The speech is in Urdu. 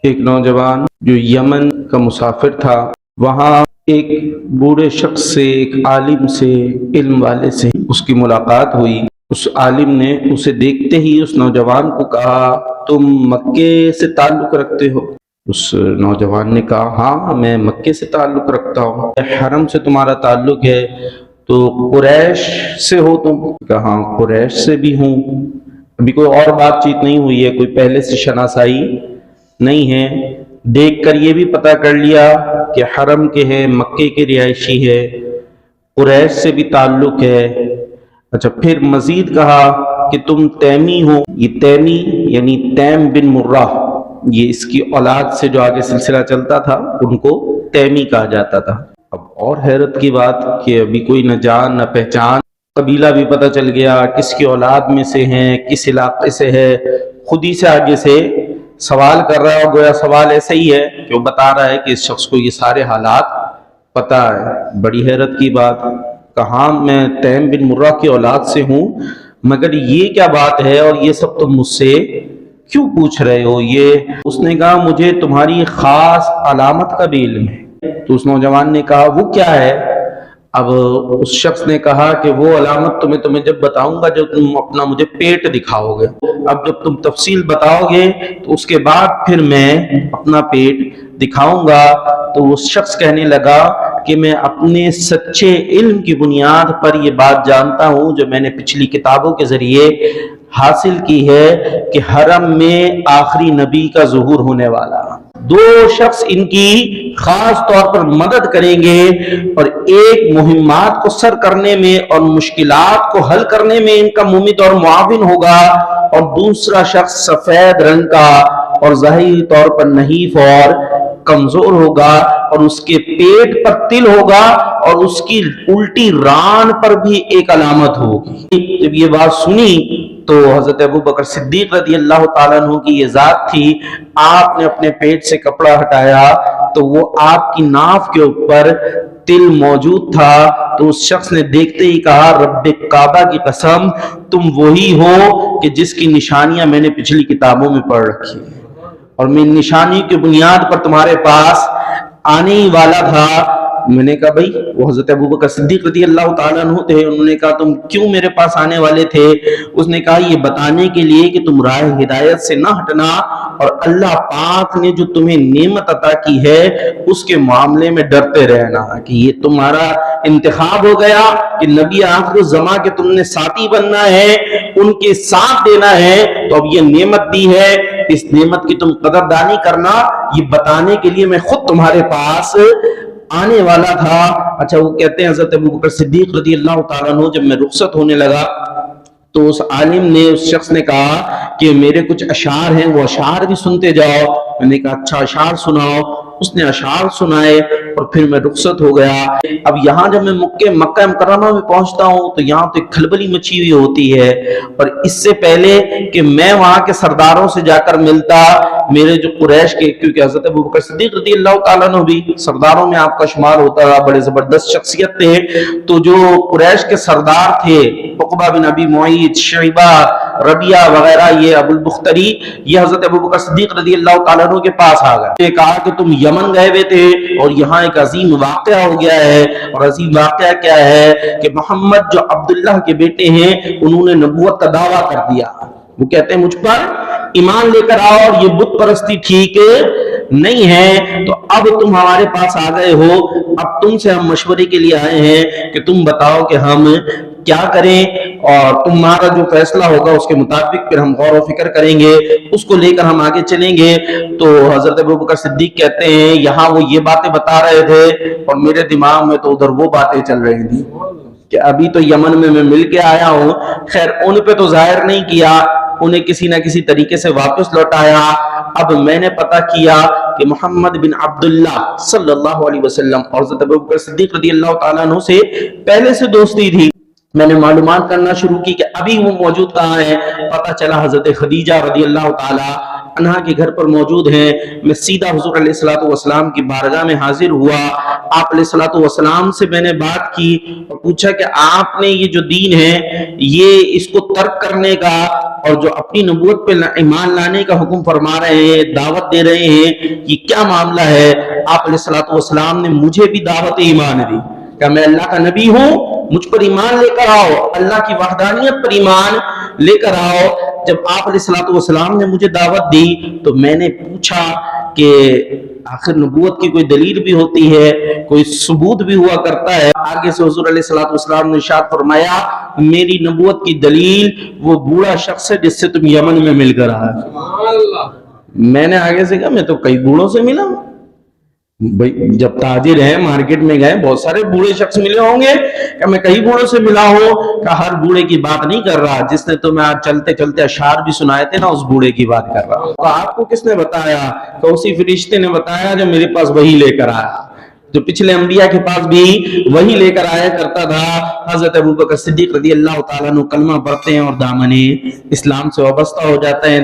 ایک نوجوان جو یمن کا مسافر تھا، وہاں ایک بوڑھے شخص سے، ایک عالم سے، علم والے سے اس کی ملاقات ہوئی۔ اس عالم نے اسے دیکھتے ہی اس نوجوان کو کہا، تم مکے سے تعلق رکھتے ہو؟ اس نوجوان نے کہا، ہاں میں مکے سے تعلق رکھتا ہوں۔ حرم سے تمہارا تعلق ہے تو قریش سے ہو تم؟ کہا ہاں قریش سے بھی ہوں۔ ابھی کوئی اور بات چیت نہیں ہوئی ہے، کوئی پہلے سے شناسائی نہیں ہے، دیکھ کر یہ بھی پتہ کر لیا کہ حرم کے ہے، مکے کے رہائشی ہے، قریش سے بھی تعلق ہے۔ اچھا پھر مزید کہا کہ تم تیمی ہو؟ یہ تیمی یعنی تیم بن مرہ، یہ اس کی اولاد سے جو آگے سلسلہ چلتا تھا ان کو تیمی کہا جاتا تھا۔ اب اور حیرت کی بات کہ ابھی کوئی نہ جان نہ پہچان، قبیلہ بھی پتہ چل گیا، کس کی اولاد میں سے ہیں، کس علاقے سے ہے، خود ہی سے آگے سے سوال کر رہا ہے، اور گویا سوال ایسا ہی ہے کہ وہ بتا رہا ہے کہ اس شخص کو یہ سارے حالات پتہ ہے۔ بڑی حیرت کی بات، کہاں میں تیم بن مرہ کی اولاد سے ہوں، مگر یہ کیا بات ہے اور یہ سب تم مجھ سے کیوں پوچھ رہے ہو؟ یہ اس نے کہا مجھے تمہاری خاص علامت کا بھی علم ہے۔ تو اس نوجوان نے کہا وہ کیا ہے؟ اب اس شخص نے کہا کہ وہ علامت تمہیں جب بتاؤں گا جب تم اپنا مجھے پیٹ دکھاؤ گے۔ اب جب تم تفصیل بتاؤ گے تو اس کے بعد پھر میں اپنا پیٹ دکھاؤں گا۔ تو اس شخص کہنے لگا کہ میں اپنے سچے علم کی بنیاد پر یہ بات جانتا ہوں جو میں نے پچھلی کتابوں کے ذریعے حاصل کی ہے کہ حرم میں آخری نبی کا ظہور ہونے والا، دو شخص ان کی خاص طور پر مدد کریں گے اور ایک مہمات کو سر کرنے میں اور مشکلات کو حل کرنے میں ان کا ممد اور معاون ہوگا، اور دوسرا شخص سفید رنگ کا اور ظاہری طور پر نحیف اور کمزور ہوگا، اور اس کے پیٹ پر تل ہوگا اور اس کی الٹی ران پر بھی ایک علامت ہوگی۔ جب یہ بات سنی تو حضرت ابو بکر صدیق رضی اللہ تعالیٰ عنہ کی یہ ذات تھی، آپ نے اپنے پیٹ سے کپڑا ہٹایا تو وہ آپ کی ناف کے اوپر تل موجود تھا۔ تو اس شخص نے دیکھتے ہی کہا، رب کعبہ کی قسم تم وہی ہو کہ جس کی نشانیاں میں نے پچھلی کتابوں میں پڑھ رکھی ہیں، اور میں نشانی کی بنیاد پر تمہارے پاس آنے ہی والا تھا۔ میں نے کہا بھائی وہ حضرت ابو بکر صدیق رضی اللہ تعالیٰ عنہ تھے، انہوں نے کہا تم کیوں میرے پاس آنے والے تھے؟ اس نے کہا یہ بتانے کے لیے کہ تم راہ ہدایت سے نہ ہٹنا، اور اللہ پاک نے جو تمہیں نعمت عطا کی ہے اس کے معاملے میں ڈرتے رہنا، کہ یہ تمہارا انتخاب ہو گیا کہ نبی آخر الزماں کے تم نے ساتھی بننا ہے، ان کے ساتھ دینا ہے، تو اب یہ نعمت دی ہے، اس نعمت کی تم قدردانی کرنا، یہ بتانے کے لیے میں خود تمہارے پاس آنے والا تھا۔ اچھا وہ کہتے ہیں حضرت ابو بکر صدیق رضی اللہ تعالیٰ عنہ جب میں رخصت ہونے لگا تو اس عالم نے، اس شخص نے کہا کہ میرے کچھ اشعار ہیں، وہ اشعار بھی سنتے جاؤ۔ میں نے کہا اچھا اشعار سناؤ۔ اس نے اشعار سنائے اور پھر میں رخصت ہو گیا۔ اب یہاں جب میں مکہ مکرمہ میں پہنچتا ہوں تو یہاں تو ایک کھلبلی مچی ہوئی ہوتی ہے، اور اس سے پہلے کہ میں وہاں کے سرداروں سے جا کر ملتا، میرے جو قریش کے، کیونکہ حضرت ابو بکر صدیق رضی اللہ تعالیٰ عنہ بھی سرداروں میں آپ کا شمار ہوتا تھا، بڑے زبردست شخصیت تھے، تو جو قریش کے سردار تھے عقبہ بن ابی معیط، شیبہ، ربیعہ وغیرہ، یہ ابو البختری، یہ حضرت ابو بکر صدیق رضی اللہ تعالیٰ عنہ کے پاس آ گئے۔ یہ کہا کہ تم یمن گئے ہوئے تھے اور یہاں ایک عظیم واقعہ ہو گیا ہے، اور عظیم واقعہ کیا ہے کہ محمد جو عبداللہ کے بیٹے ہیں انہوں نے نبوت کا دعویٰ کر دیا۔ وہ کہتے ہیں مجھ پر ایمان لے کر آؤ، اور یہ بت پرستی ٹھیک نہیں ہے، تو اب تم ہمارے پاس آ گئے ہو، اب تم سے ہم مشورے کے لیے آئے ہیں کہ تم بتاؤ کہ ہم کیا کریں، اور تمہارا جو فیصلہ ہوگا اس کے مطابق پھر ہم غور و فکر کریں گے، اس کو لے کر ہم آگے چلیں گے۔ تو حضرت ابو بکر صدیق کہتے ہیں یہاں وہ یہ باتیں بتا رہے تھے اور میرے دماغ میں تو ادھر وہ باتیں چل رہی تھی کہ ابھی تو یمن میں مل کے آیا ہوں، خیر ان پہ تو ظاہر نہیں کیا، انہیں کسی نہ کسی طریقے سے واپس لوٹایا۔ اب میں نے پتہ کیا کہ محمد بن عبداللہ صلی اللہ علیہ وسلم اور حضرت ابو بکر صدیق رضی اللہ تعالیٰ عنہ سے پہلے سے دوستی تھی۔ میں نے معلومات کرنا شروع کی کہ ابھی وہ موجود کہاں ہیں، پتہ چلا حضرت خدیجہ رضی اللہ تعالیٰ عنہا کے گھر پر موجود ہیں۔ میں سیدھا حضور علیہ الصلوۃ والسلام کی بارگاہ میں حاضر ہوا، آپ علیہ الصلوۃ والسلام سے میں نے بات کی اور پوچھا کہ آپ نے یہ جو دین ہے یہ اس کو ترک کرنے کا اور جو اپنی نبوت پہ ایمان لانے کا حکم فرما رہے ہیں، دعوت دے رہے ہیں، یہ کیا معاملہ ہے؟ آپ علیہ الصلوۃ والسلام نے مجھے بھی دعوت ایمان دی کہ میں اللہ کا نبی ہوں، مجھ پر ایمان لے کر آؤ، اللہ کی وحدانیت پر ایمان لے کر آؤ۔ جب آپ علیہ الصلوۃ والسلام نے مجھے دعوت دی تو میں نے پوچھا کہ آخر نبوت کی کوئی دلیل بھی ہوتی ہے، کوئی ثبوت بھی ہوا کرتا ہے؟ آگے سے حضور علیہ الصلوۃ والسلام نے ارشاد فرمایا میری نبوت کی دلیل وہ بوڑھا شخص ہے جس سے تم یمن میں مل کر آئے۔ میں نے آگے سے کہا میں تو کئی بوڑھوں سے ملا ہوں بھائی، جب تاجر ہیں مارکیٹ میں گئے بہت سارے بوڑھے شخص ملے ہوں گے، کہ میں کئی بوڑھوں سے ملا ہوں، کہ ہر بوڑھے کی بات نہیں کر رہا، جس نے تمہیں آج چلتے چلتے اشعار بھی سنائے تھے نا اس بوڑھے کی بات کر رہا ہوں۔ تو آپ کو کس نے بتایا؟ کہ اسی فرشتے نے بتایا جو میرے پاس وہی لے کر آیا، جو پچھلے انبیاء کے پاس بھی وہی لے کر آیا کرتا تھا۔ حضرت ابوبکر صدیق رضی اللہ تعالیٰ عنہ کلمہ پڑھتے ہیں اور دامن اسلام سے وابستہ ہو جاتے ہیں۔